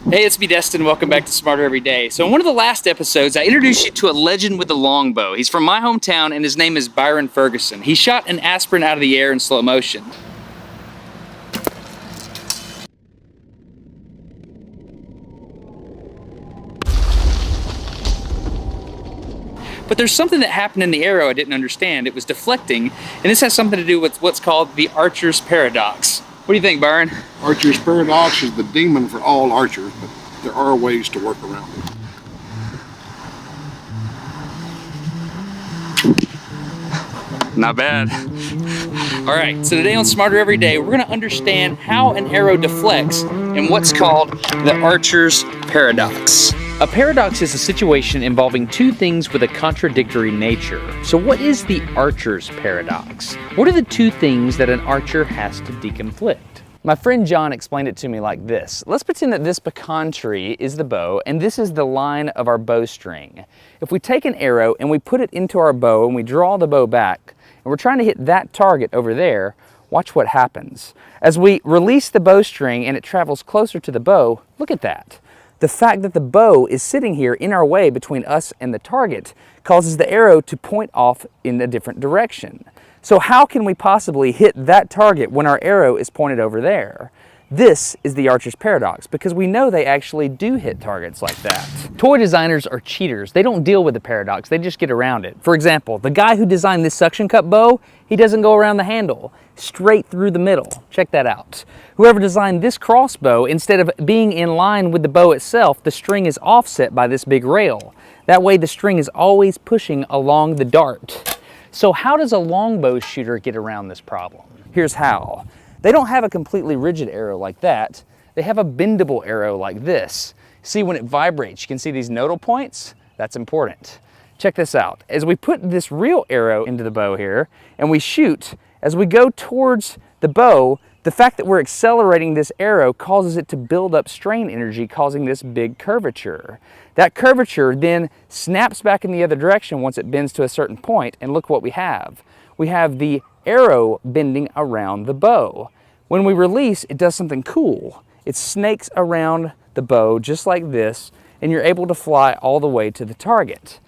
Hey, it's me, Destin. Welcome back to Smarter Every Day. So in one of the last episodes, I introduced you to a legend with a longbow. He's from my hometown, and his name is Byron Ferguson. He shot an aspirin out of the air in slow motion. But there's something that happened in the arrow I didn't understand. It was deflecting, and this has something to do with what's called the archer's paradox. What do you think, Byron? Archer's paradox is the demon for all archers, but there are ways to work around it. Not bad. All right, so today on Smarter Every Day, we're gonna understand how an arrow deflects and what's called the archer's paradox. A paradox is a situation involving two things with a contradictory nature. So what is the archer's paradox? What are the two things that an archer has to deconflict? My friend John explained it to me like this. Let's pretend that this pecan tree is the bow and this is the line of our bowstring. If we take an arrow and we put it into our bow and we draw the bow back and we're trying to hit that target over there, watch what happens. As we release the bowstring and it travels closer to the bow, look at that. The fact that the bow is sitting here in our way between us and the target causes the arrow to point off in a different direction. So how can we possibly hit that target when our arrow is pointed over there? This is the archer's paradox because we know they actually do hit targets like that. Toy designers are cheaters. They don't deal with the paradox, they just get around it. For example, the guy who designed this suction cup bow, he doesn't go around the handle, straight through the middle. Check that out. Whoever designed this crossbow, instead of being in line with the bow itself, the string is offset by this big rail. That way the string is always pushing along the dart. So how does a longbow shooter get around this problem? Here's how. They don't have a completely rigid arrow like that. They have a bendable arrow like this. See, when it vibrates, you can see these nodal points? That's important. Check this out. As we put this real arrow into the bow here and we shoot, as we go towards the bow, the fact that we're accelerating this arrow causes it to build up strain energy, causing this big curvature. That curvature then snaps back in the other direction once it bends to a certain point, and look what we have. We have the arrow bending around the bow. When we release, it does something cool. It snakes around the bow just like this, and you're able to fly all the way to the target.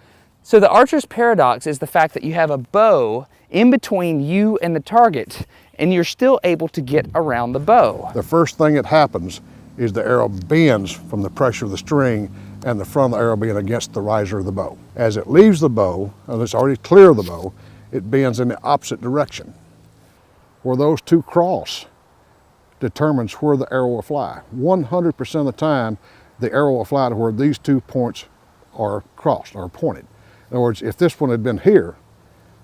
So the archer's paradox is the fact that you have a bow in between you and the target, and you're still able to get around the bow. The first thing that happens is the arrow bends from the pressure of the string and the front of the arrow being against the riser of the bow. As it leaves the bow, and it's already clear of the bow, it bends in the opposite direction. Where those two cross determines where the arrow will fly. 100% of the time, the arrow will fly to where these 2 points are crossed, or pointed. In other words, if this one had been here,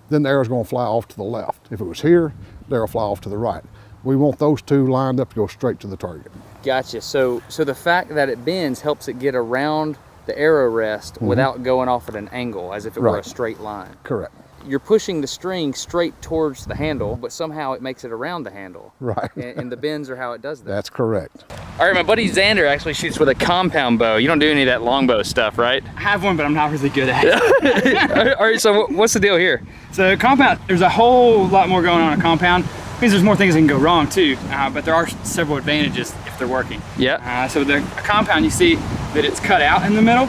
then the arrow's going to fly off to the left. If it was here, the arrow will fly off to the right. We want those two lined up to go straight to the target. Gotcha. So the fact that it bends helps it get around the arrow rest without going off at an angle, as if it were a straight line. Correct. You're pushing the string straight towards the handle, but somehow it makes it around the handle. Right. And the bends are how it does that. That's correct. All right, my buddy Xander actually shoots with a compound bow. You don't do any of that longbow stuff, right? I have one, but I'm not really good at it. All right, so what's the deal here? So compound, there's a whole lot more going on in compound. It means there's more things that can go wrong too, but there are several advantages if they're working. Yeah. So a compound, you see that it's cut out in the middle.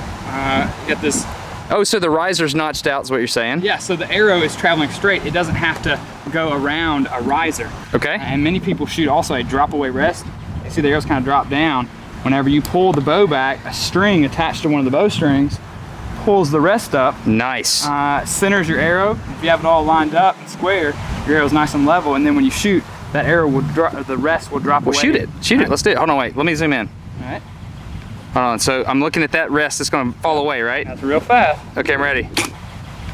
Get this. Oh, so the riser's notched out is what you're saying? Yeah, so the arrow is traveling straight. It doesn't have to go around a riser. Okay. And many people shoot also a drop away rest. You see the arrows kind of drop down. Whenever you pull the bow back, a string attached to one of the bow strings pulls the rest up. Nice. Centers your arrow. If you have it all lined up and square, your arrow's nice and level, and then when you shoot, that arrow will drop, the rest will drop away. Well, shoot it. Shoot it. Let's do it. Hold on, wait. Let me zoom in. All right. Hold on. So I'm looking at that rest. It's going to fall away, right? That's real fast. Okay, I'm ready.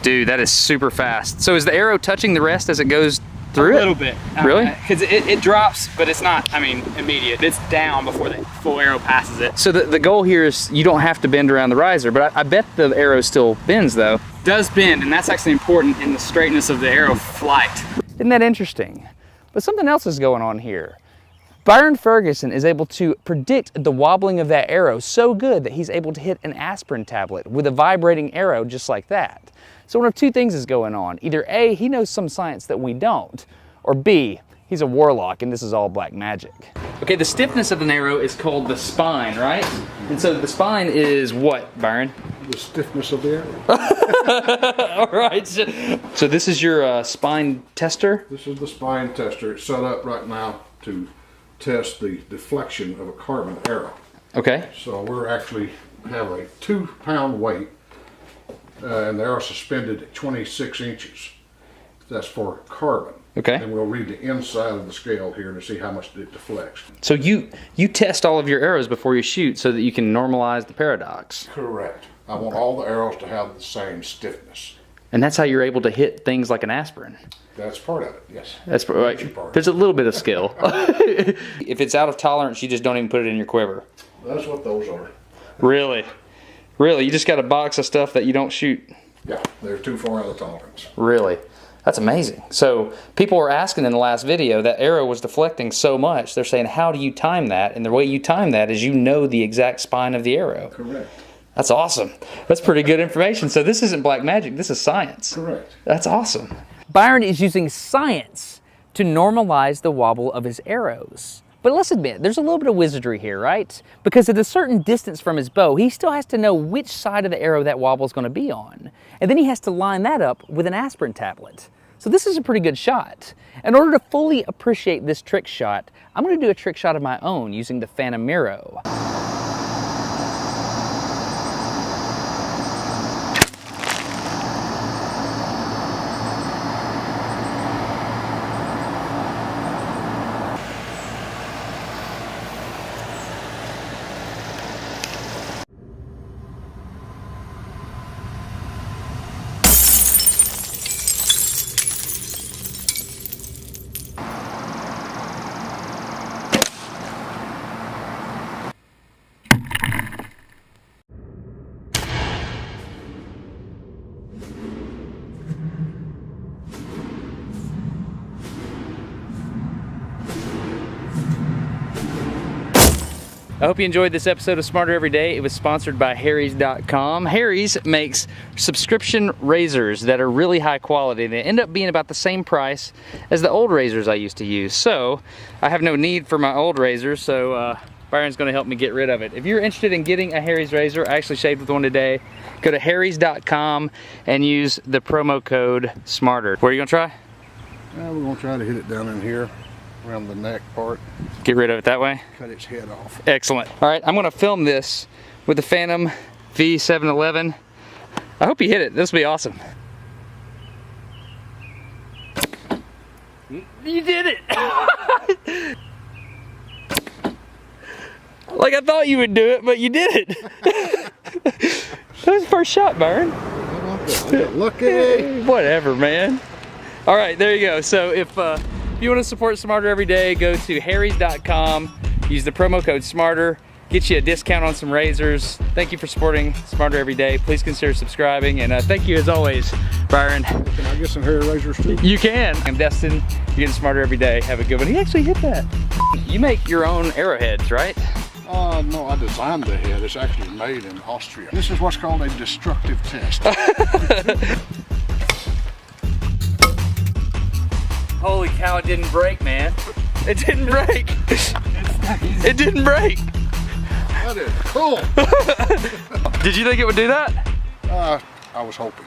Dude, that is super fast. So is the arrow touching the rest as it goes through it? A little bit. Really? Because it drops, but it's not, immediate. It's down before the full arrow passes it. So the goal here is you don't have to bend around the riser, but I bet the arrow still bends though. It does bend, and that's actually important in the straightness of the arrow flight. Isn't that interesting? But something else is going on here. Byron Ferguson is able to predict the wobbling of that arrow so good that he's able to hit an aspirin tablet with a vibrating arrow just like that. So one of two things is going on. Either A, he knows some science that we don't, or B, he's a warlock and this is all black magic. Okay, the stiffness of an arrow is called the spine, right? And so the spine is what, Byron? The stiffness of the arrow. All right. So this is your spine tester? This is the spine tester. It's set up right now to test the deflection of a carbon arrow. Okay. So we're actually have a 2-pound weight, and the arrow suspended at 26 inches. That's for carbon. Okay. And we'll read the inside of the scale here to see how much it deflects. So you test all of your arrows before you shoot so that you can normalize the paradox. Correct. I want all the arrows to have the same stiffness. And that's how you're able to hit things like an aspirin. That's part of it, yes. That's right. There's a little bit of skill. If it's out of tolerance, you just don't even put it in your quiver. That's what those are. Really? Really? You just got a box of stuff that you don't shoot? Yeah, they're too far out of tolerance. Really? That's amazing. So people were asking in the last video, that arrow was deflecting so much. They're saying, how do you time that? And the way you time that is you know the exact spine of the arrow. Correct. That's awesome. That's pretty good information. So this isn't black magic, this is science. Correct. That's awesome. Byron is using science to normalize the wobble of his arrows. But let's admit, there's a little bit of wizardry here, right? Because at a certain distance from his bow, he still has to know which side of the arrow that wobble is going to be on. And then he has to line that up with an aspirin tablet. So this is a pretty good shot. In order to fully appreciate this trick shot, I'm going to do a trick shot of my own using the Phantom Miro. I hope you enjoyed this episode of Smarter Every Day. It was sponsored by Harry's.com. Harry's makes subscription razors that are really high quality. They end up being about the same price as the old razors I used to use. So I have no need for my old razors, so Byron's gonna help me get rid of it. If you're interested in getting a Harry's razor, I actually shaved with one today, go to Harry's.com and use the promo code SMARTER. What are you gonna try? We're gonna try to hit it down in here, around the neck part. Get rid of it that way? Cut its head off. Excellent. All right, I'm gonna film this with the Phantom V711. I hope you hit it. This will be awesome. You did it! Like I thought you would do it, but you did it. That was the first shot, Byron. I got lucky. Whatever, man. All right, there you go. So if you want to support Smarter Every Day, go to Harry's.com, use the promo code SMARTER, get you a discount on some razors. Thank you for supporting Smarter Every Day. Please consider subscribing, and thank you as always, Byron. Can I get some hair razors too? You can. I'm Destin. You're getting smarter every day. Have a good one. He actually hit that. You make your own arrowheads, right? No, I designed the head. It's actually made in Austria. This is what's called a destructive test. Holy cow, it didn't break, man. It didn't break. It didn't break. That is cool. Did you think it would do that? I was hoping.